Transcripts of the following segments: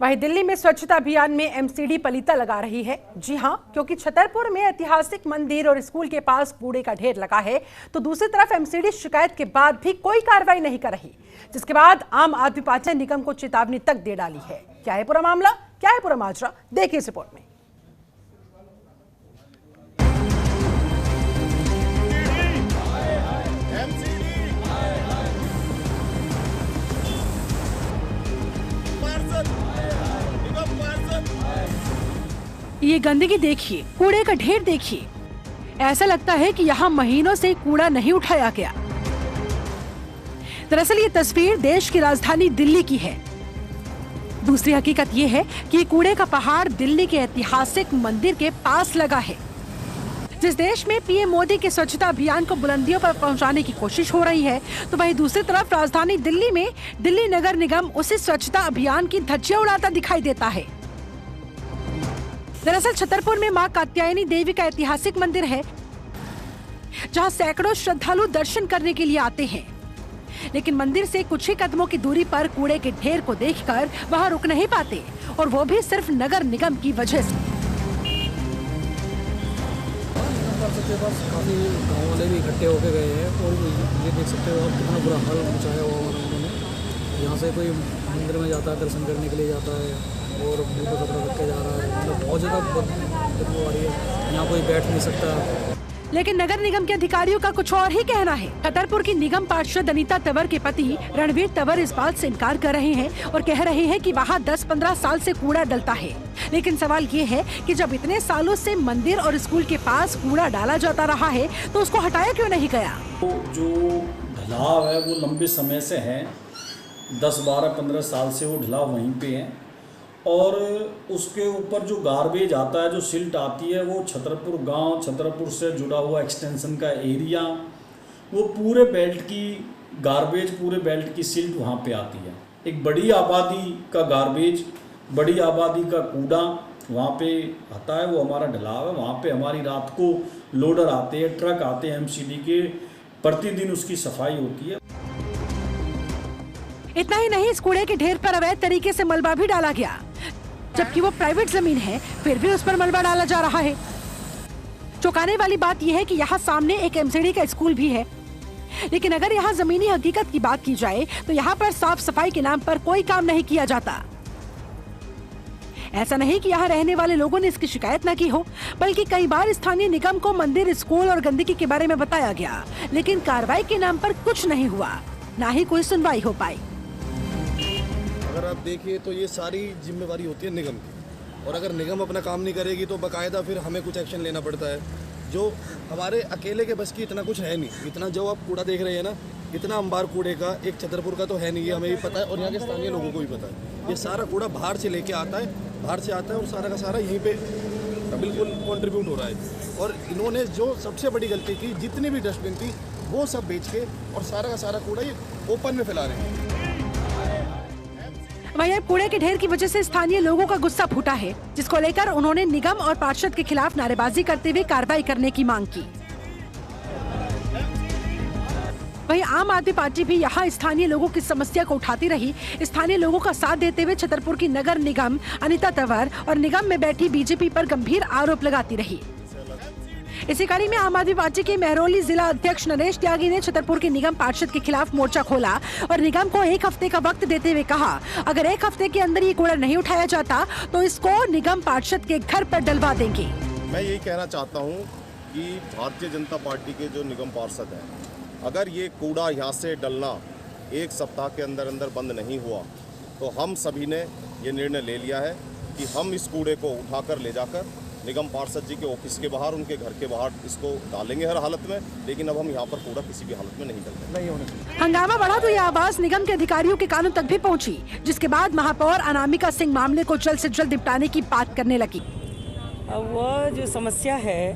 वहीं दिल्ली में स्वच्छता अभियान में एमसीडी पलीता लगा रही है। जी हां, क्योंकि छतरपुर में ऐतिहासिक मंदिर और स्कूल के पास कूड़े का ढेर लगा है, तो दूसरी तरफ एमसीडी शिकायत के बाद भी कोई कार्रवाई नहीं कर रही, जिसके बाद आम आदमी पार्टी ने निगम को चेतावनी तक दे डाली है। क्या है पूरा मामला, क्या है पूरा माजरा, देखिए इस रिपोर्ट में। ये गंदगी देखिए, कूड़े का ढेर देखिए। ऐसा लगता है कि यहाँ महीनों से कूड़ा नहीं उठाया गया। दरअसल ये तस्वीर देश की राजधानी दिल्ली की है। दूसरी हकीकत ये है कि कूड़े का पहाड़ दिल्ली के ऐतिहासिक मंदिर के पास लगा है। जिस देश में पीएम मोदी के स्वच्छता अभियान को बुलंदियों पर पहुंचाने की कोशिश हो रही है, तो वहीं दूसरी तरफ राजधानी दिल्ली में दिल्ली नगर निगम उसी स्वच्छता अभियान की धज्जियां उड़ाता दिखाई देता है। दरअसल छतरपुर में मां कात्यायनी देवी का ऐतिहासिक मंदिर है, जहां सैकड़ों श्रद्धालु दर्शन करने के लिए आते हैं, लेकिन मंदिर से कुछ ही कदमों की दूरी पर कूड़े के ढेर को देखकर वहां रुक नहीं पाते, और वो भी सिर्फ नगर निगम की वजह से। काफी गाँव वाले भी इकट्ठे होके गए हैं, और ये देख सकते हो आप कितना बुरा हाल मचाया हुआ उन्होंने। यहाँ से कोई मंदिर में जाता है, दर्शन करने के लिए जाता है, और मुँह पे कपड़ा रख के जा रहा है। मतलब बहुत ज़्यादा बदबू आ रही है, यहाँ कोई बैठ नहीं सकता। लेकिन नगर निगम के अधिकारियों का कुछ और ही कहना है। छतरपुर की निगम पार्षद अनीता तंवर के पति रणवीर तंवर इस बात से इनकार कर रहे हैं और कह रहे हैं कि वहाँ 10-15 साल से कूड़ा डलता है। लेकिन सवाल ये है कि जब इतने सालों से मंदिर और स्कूल के पास कूड़ा डाला जाता रहा है, तो उसको हटाया क्यों नहीं गया? जो ढलाव है वो लंबे समय से है, 10, 12, 15 साल से वो ढलाव वहीं पे है, और उसके ऊपर जो गार्बेज आता है, जो सिल्ट आती है, वो छतरपुर गांव, छतरपुर से जुड़ा हुआ एक्सटेंशन का एरिया, वो पूरे बेल्ट की गार्बेज, पूरे बेल्ट की सिल्ट वहाँ पे आती है। एक बड़ी आबादी का गार्बेज, बड़ी आबादी का कूड़ा वहाँ पे आता है, वो हमारा ढलाव है। वहाँ पे हमारी रात को लोडर आते हैं, ट्रक आते हैं एमसीडी के, प्रतिदिन उसकी सफाई होती है। इतना ही नहीं, इस कूड़े के ढेर पर अवैध तरीके से मलबा भी डाला गया, जबकि वो प्राइवेट जमीन है, फिर भी उस पर मलबा डाला जा रहा है। चौंकाने वाली बात यह है कि यहाँ सामने एक एमसीडी का स्कूल भी है, लेकिन अगर यहाँ जमीनी हकीकत की बात की जाए तो यहाँ पर साफ सफाई के नाम पर कोई काम नहीं किया जाता। ऐसा नहीं कि यहाँ रहने वाले लोगों ने इसकी शिकायत न की हो, बल्कि कई बार स्थानीय निगम को मंदिर, स्कूल और गंदगी के बारे में बताया गया, लेकिन कार्रवाई के नाम पर कुछ नहीं हुआ, न ही कोई सुनवाई हो पाई। अगर आप देखिए तो ये सारी जिम्मेवारी होती है निगम की, और अगर निगम अपना काम नहीं करेगी तो बाकायदा फिर हमें कुछ एक्शन लेना पड़ता है, जो हमारे अकेले के बस की इतना कुछ है नहीं। इतना जो आप कूड़ा देख रहे हैं ना, इतना अंबार कूड़े का एक छतरपुर का तो है नहीं, ये हमें भी पता है और यहाँ के स्थानीय लोगों को भी पता है। ये सारा कूड़ा बाहर से लेके आता है, बाहर से आता है, और सारा का सारा यहीं पे बिल्कुल कॉन्ट्रीब्यूट हो रहा है। और इन्होंने जो सबसे बड़ी गलती की, जितनी भी डस्टबिन थी वो सब बेच के और सारा का सारा कूड़ा ये ओपन में फैला रहे हैं। वहीं कूड़े के ढेर की वजह से स्थानीय लोगों का गुस्सा फूटा है, जिसको लेकर उन्होंने निगम और पार्षद के खिलाफ नारेबाजी करते हुए कार्रवाई करने की मांग की। वहीं आम आदमी पार्टी भी यहाँ स्थानीय लोगों की समस्या को उठाती रही। स्थानीय लोगों का साथ देते हुए छतरपुर की नगर निगम अनीता तंवर और निगम में बैठी बीजेपी पर गंभीर आरोप लगाती रही। इसी कड़ी में आम आदमी पार्टी के महरौली जिला अध्यक्ष नरेश त्यागी ने छतरपुर के निगम पार्षद के खिलाफ मोर्चा खोला और निगम को 1 हफ्ते का वक्त देते हुए कहा, अगर 1 हफ्ते के अंदर ये कूड़ा नहीं उठाया जाता तो इसको निगम पार्षद के घर पर डलवा देंगे। मैं यही कहना चाहता हूँ कि भारतीय जनता पार्टी के जो निगम पार्षद हैं, अगर ये कूड़ा यहाँ से डलना 1 सप्ताह के अंदर अंदर बंद नहीं हुआ, तो हम सभी ने ये निर्णय ले लिया है कि हम इस कूड़े को उठाकर ले जाकर निगम पार्षद जी के ऑफिस के बाहर, उनके घर के बाहर इसको डालेंगे हर हालत में। लेकिन अब हम यहाँ पर कूड़ा किसी भी हालत में नहीं डालेंगे। हंगामा बढ़ा तो यह आवाज निगम के अधिकारियों के कानों तक भी पहुँची, जिसके बाद महापौर अनामिका सिंह मामले को जल्द से जल्द निपटाने की बात करने लगी। वह जो समस्या है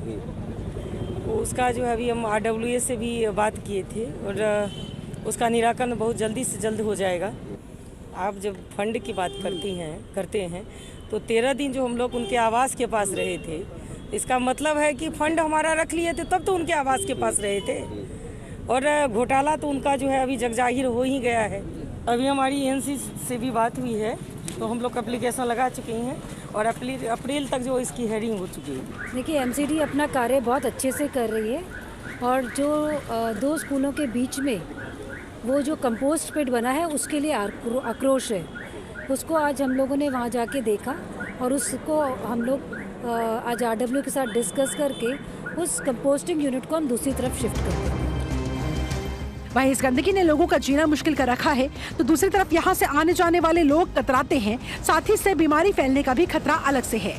उसका जो है अभी हम RWA से भी बात किए थे, और उसका निराकरण बहुत जल्दी से जल्द हो जाएगा। आप जब फंड की बात करते हैं तो 13 दिन जो हम लोग उनके आवास के पास रहे थे, इसका मतलब है कि फंड हमारा रख लिए थे तब तो उनके आवास के पास रहे थे, और घोटाला तो उनका जो है अभी जगजाहिर हो ही गया है। अभी हमारी ENC से भी बात हुई है तो हम लोग एप्लीकेशन लगा चुके हैं और अप्रैल तक जो इसकी हेयरिंग हो चुकी है। देखिए एमसीडी अपना कार्य बहुत अच्छे से कर रही है और जो 2 स्कूलों के बीच में वो जो कंपोस्ट पिट बना है उसके लिए आक्रोश है, उसको आज हम लोगों ने वहाँ जाके देखा और उसको हम लोग आज आरडब्ल्यू के साथ डिस्कस करके उस कंपोस्टिंग यूनिट को हम दूसरी तरफ शिफ्ट कर देंगे। वहीं इस गंदगी ने लोगों का जीना मुश्किल कर रखा है तो दूसरी तरफ यहाँ से आने जाने वाले लोग कतराते हैं, साथ ही से बीमारी फैलने का भी खतरा अलग से है।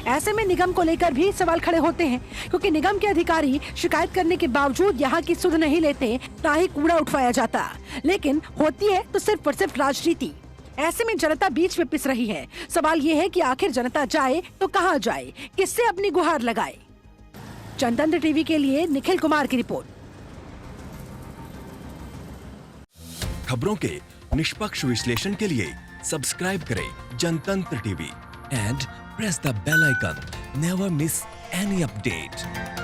ऐसे में निगम को लेकर भी सवाल खड़े होते हैं क्योंकि निगम के अधिकारी शिकायत करने के बावजूद यहाँ की सुध नहीं लेते, ना ही कूड़ा उठवाया जाता, लेकिन होती है तो सिर्फ और सिर्फ राजनीति। ऐसे में जनता बीच में पिस रही है। सवाल ये है कि आखिर जनता जाए तो कहाँ जाए, किससे अपनी गुहार लगाए। जनतंत्र टीवी के लिए निखिल कुमार की रिपोर्ट। खबरों के निष्पक्ष विश्लेषण के लिए सब्सक्राइब करें Jantantra TV and press the bell icon. Never miss any update.